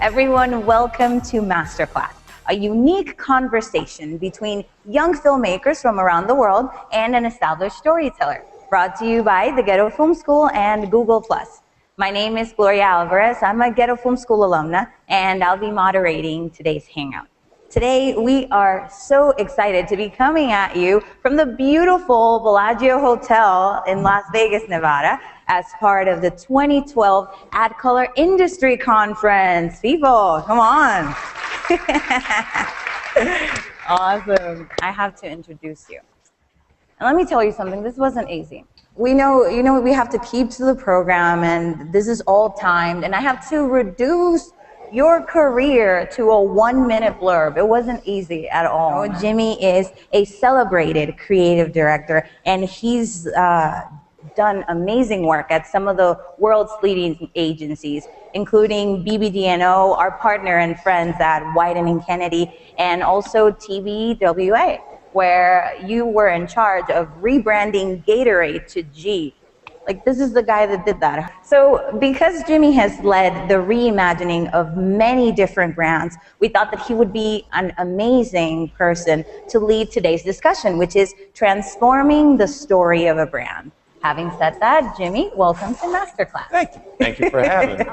Everyone, welcome to Masterclass, a unique conversation between young filmmakers from around the world and an established storyteller, brought to you by the Ghetto Film School and Google+. My name is Gloria Alvarez. I'm a Ghetto Film School alumna, and I'll be moderating today's Hangout. Today, we are so excited to be coming at you from the beautiful Bellagio Hotel in Las Vegas, Nevada, as part of the 2012 AdColor Industry Conference. People, come on. Awesome. I have to introduce you. And let me tell you something, this wasn't easy. We know we have to keep to the program, and this is all timed, and I have to reduce your career to a 1-minute blurb. It wasn't easy at all. Jimmy is a celebrated creative director, and he's done amazing work at some of the world's leading agencies, including BBDNO, our partner and friends at Wieden & Kennedy, and also TVWA, where you were in charge of rebranding Gatorade to G. Like, this is the guy that did that. So because Jimmy has led the reimagining of many different brands, we thought that he would be an amazing person to lead today's discussion, which is transforming the story of a brand. Having said that, Jimmy, welcome to Masterclass. Thank you. Thank you for having me.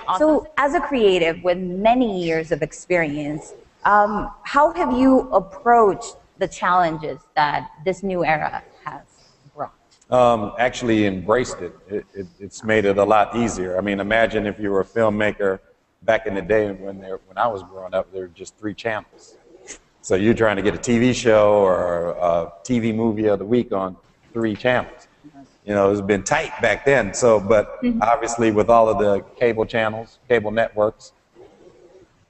Awesome. So as a creative with many years of experience, how have you approached the challenges that this new era has brought? Actually embraced it. It's made it a lot easier. I mean, imagine if you were a filmmaker back in the day when I was growing up, there were just 3 channels. So you're trying to get a TV show or a TV movie of the week on 3 channels. You know, it's been tight back then. So, but obviously with all of the cable channels, cable networks,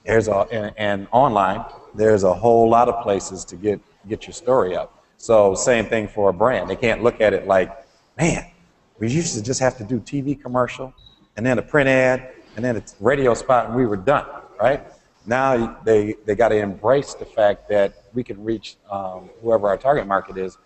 and online, there's a whole lot of places to get your story up. So same thing for a brand. They can't look at it like, man, we used to just have to do TV commercial and then a print ad and then a radio spot and we were done, right? Now they got to embrace the fact that we can reach whoever our target market is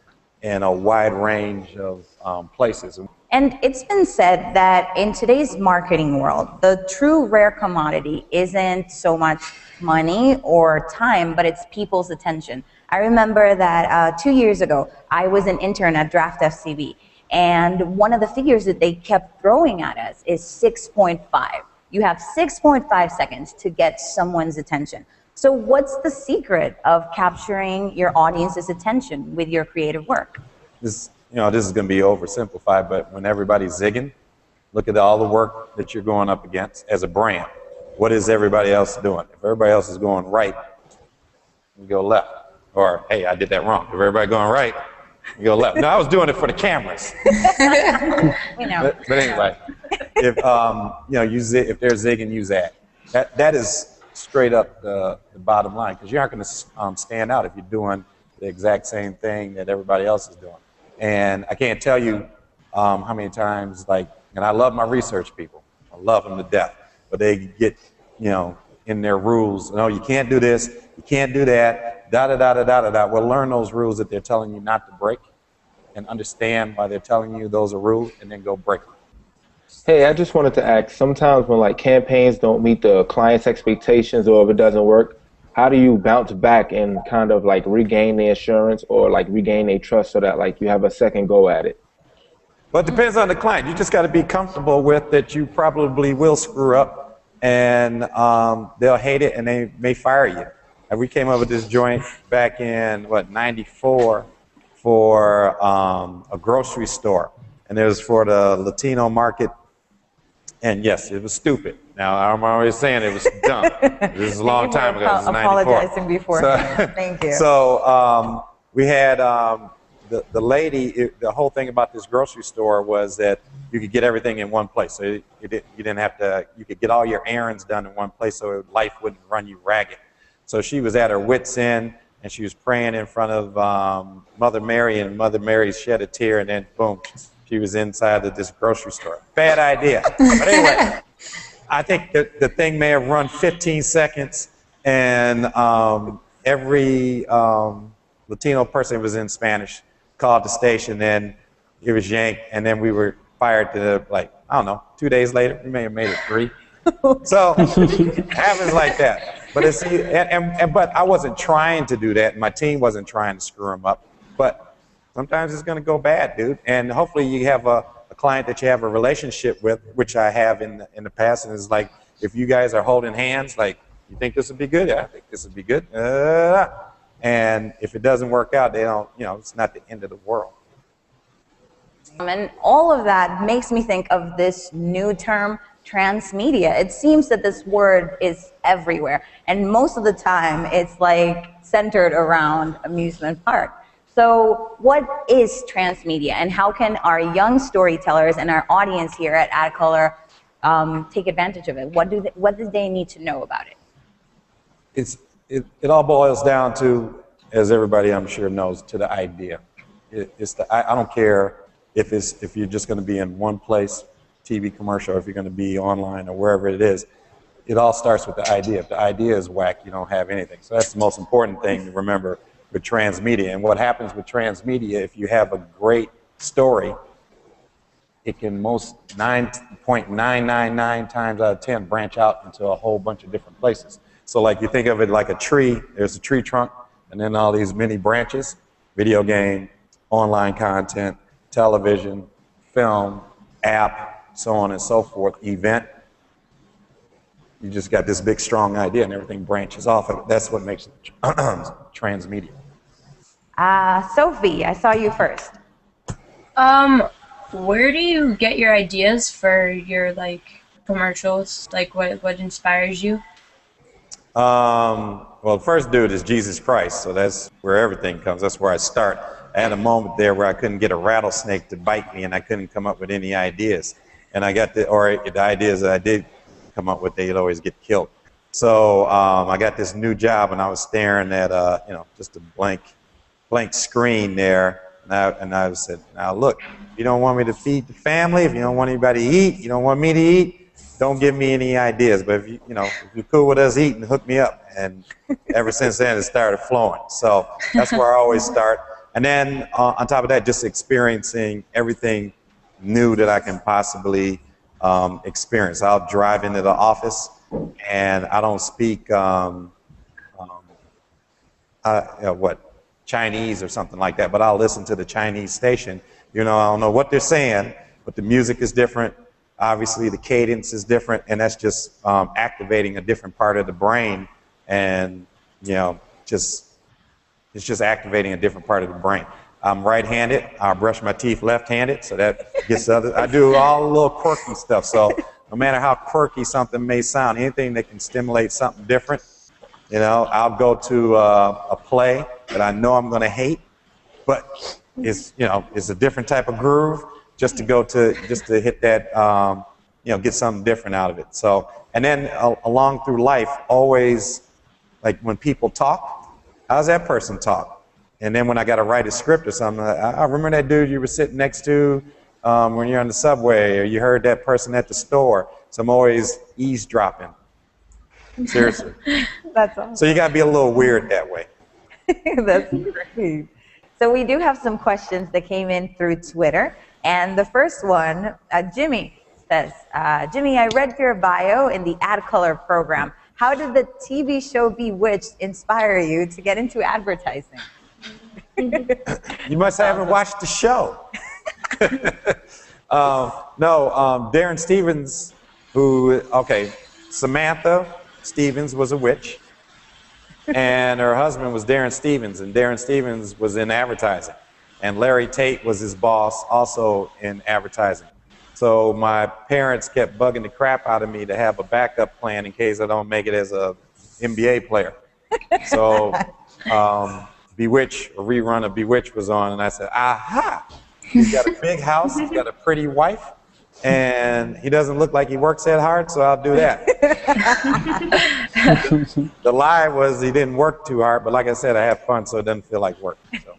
in a wide range of places. And it's been said that in today's marketing world, the true rare commodity isn't so much money or time, but it's people's attention. I remember that 2 years ago, I was an intern at Draft FCB, and one of the figures that they kept throwing at us is 6.5. You have 6.5 seconds to get someone's attention. So what's the secret of capturing your audience's attention with your creative work? This is going to be oversimplified, but when everybody's zigging, look at all the work that you're going up against as a brand. What is everybody else doing? If everybody else is going right, you go left. Or, hey, I did that wrong. If everybody going right, you go left. No, I was doing it for the cameras. We know. But anyway, if if they're zigging, you zag. That is straight up the bottom line, because you aren't going to stand out if you're doing the exact same thing that everybody else is doing. And I can't tell you how many times, and I love my research people. I love them to death. But they get, in their rules. No, you can't do this. You can't do that. Da-da-da-da-da-da-da. Well, learn those rules that they're telling you not to break and understand why they're telling you those are rules and then go break them. Hey, I just wanted to ask, sometimes when campaigns don't meet the client's expectations or if it doesn't work, how do you bounce back and kind of regain the assurance or regain their trust so that you have a second go at it? Well, it depends on the client. You just got to be comfortable with that you probably will screw up and they'll hate it and they may fire you. And we came up with this joint back in, 94 for a grocery store. And it was for the Latino market. And yes, it was stupid. Now, I'm always saying it was dumb. This is a long time ago. It was 94. Apologizing before. Thank you. So we had the lady, the whole thing about this grocery store was that you could get everything in one place. So you didn't have to, you could get all your errands done in one place so life wouldn't run you ragged. So she was at her wit's end and she was praying in front of Mother Mary, and Mother Mary shed a tear, and then boom, she was inside of this grocery store. Bad idea. But anyway, I think the thing may have run 15 seconds, and every Latino person was in Spanish called the station, and it was yanked, and then we were fired to, I don't know, 2 days later. We may have made it 3. So it happens like that. But it's but I wasn't trying to do that. My team wasn't trying to screw them up. But sometimes it's going to go bad, dude. And hopefully you have a client that you have a relationship with, which I have in the past, and it's like if you guys are holding hands, like you think this would be good, yeah, I think this would be good, and if it doesn't work out, they don't, it's not the end of the world. And all of that makes me think of this new term, transmedia. It seems that this word is everywhere, and most of the time it's like centered around amusement park. So what is transmedia, and how can our young storytellers and our audience here at AdColor take advantage of it? What do they need to know about it? It all boils down to, as everybody I'm sure knows, to the idea. I don't care if you're just going to be in one place, TV commercial, or if you're going to be online or wherever it is. It all starts with the idea. If the idea is whack, you don't have anything. So that's the most important thing to remember with transmedia. And what happens with transmedia, if you have a great story, it can most 9.999 times out of 10 branch out into a whole bunch of different places. So like you think of it like a tree, there's a tree trunk, and then all these many branches, video game, online content, television, film, app, so on and so forth, event. You just got this big, strong idea, and everything branches off of it. That's what makes it transmedia. Sophie, I saw you first. Where do you get your ideas for your commercials? Like what inspires you? Well, the first dude is Jesus Christ, so that's where everything comes. That's where I start. I had a moment there where I couldn't get a rattlesnake to bite me, and I couldn't come up with any ideas. And I got the ideas that I did come up with, they'd always get killed. So I got this new job, and I was staring at just a blank screen there, and I said, now look, if you don't want me to feed the family, if you don't want anybody to eat, you don't want me to eat, don't give me any ideas. But if you're cool with us eating, hook me up. And ever since then, it started flowing. So that's where I always start. And then on top of that, just experiencing everything new that I can possibly experience. I'll drive into the office, and I don't speak Chinese or something like that, but I'll listen to the Chinese station. I don't know what they're saying, but the music is different. Obviously, the cadence is different, and that's just activating a different part of the brain, and it's just activating a different part of the brain. I'm right-handed. I'll brush my teeth left-handed, so that gets I do all the little quirky stuff. So no matter how quirky something may sound, anything that can stimulate something different, I'll go to a play that I know I'm going to hate, but it's a different type of groove, just to hit that, get something different out of it. So, and then along through life, always, like when people talk, how's that person talk? And then when I got to write a script or something, I remember that dude you were sitting next to when you're on the subway, or you heard that person at the store. So I'm always eavesdropping. Seriously. That's awesome. So you got to be a little weird that way. That's great. So we do have some questions that came in through Twitter. And the first one, Jimmy says, Jimmy, I read your bio in the AdColor program. How did the TV show Bewitched inspire you to get into advertising? You must haven't watched the show. No, Darren Stevens, Samantha Stevens was a witch, and her husband was Darren Stevens, and Darren Stevens was in advertising, and Larry Tate was his boss, also in advertising. So my parents kept bugging the crap out of me to have a backup plan in case I don't make it as a NBA player. So Bewitched, a rerun of Bewitched was on, and I said, aha, he's got a big house, he's got a pretty wife, and he doesn't look like he works that hard, so I'll do that. The lie was he didn't work too hard, but like I said, I have fun, so it doesn't feel like work. So.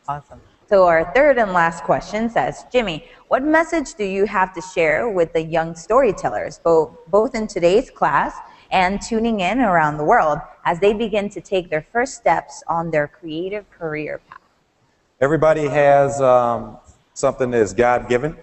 Awesome. So our third and last question says, Jimmy, what message do you have to share with the young storytellers, both in today's class and tuning in around the world, as they begin to take their first steps on their creative career path? Everybody has something that is God-given.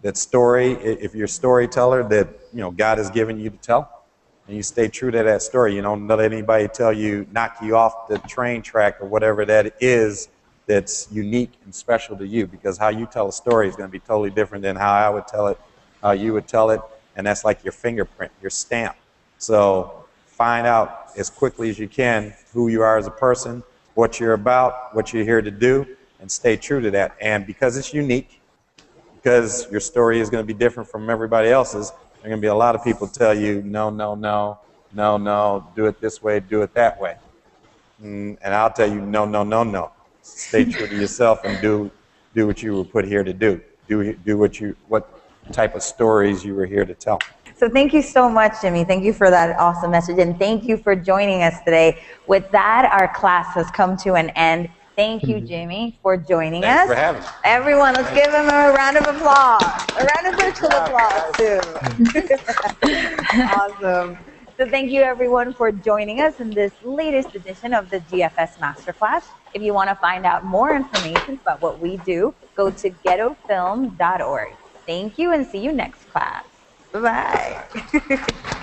that story, if you're a storyteller that, you know, God has given you to tell, and you stay true to that story. You don't let anybody tell you, knock you off the train track or whatever that is that's unique and special to you, because how you tell a story is going to be totally different than how I would tell it, how you would tell it, and that's like your fingerprint, your stamp. So find out as quickly as you can who you are as a person, what you're about, what you're here to do, and stay true to that. And because it's unique, because your story is going to be different from everybody else's, there are going to be a lot of people tell you, no, no, no, no, no, do it this way, do it that way. And I'll tell you, no, no, no, no. Stay true to yourself and do what you were put here to do. Do what type of stories you were here to tell. So thank you so much, Jimmy. Thank you for that awesome message, and thank you for joining us today. With that, our class has come to an end. Thank you, Jimmy, for joining us. Thanks for having me. Everyone, let's give him a round of applause. A round of virtual applause, too. Awesome. So thank you, everyone, for joining us in this latest edition of the GFS Masterclass. If you want to find out more information about what we do, go to ghettofilm.org. Thank you, and see you next class. Bye-bye.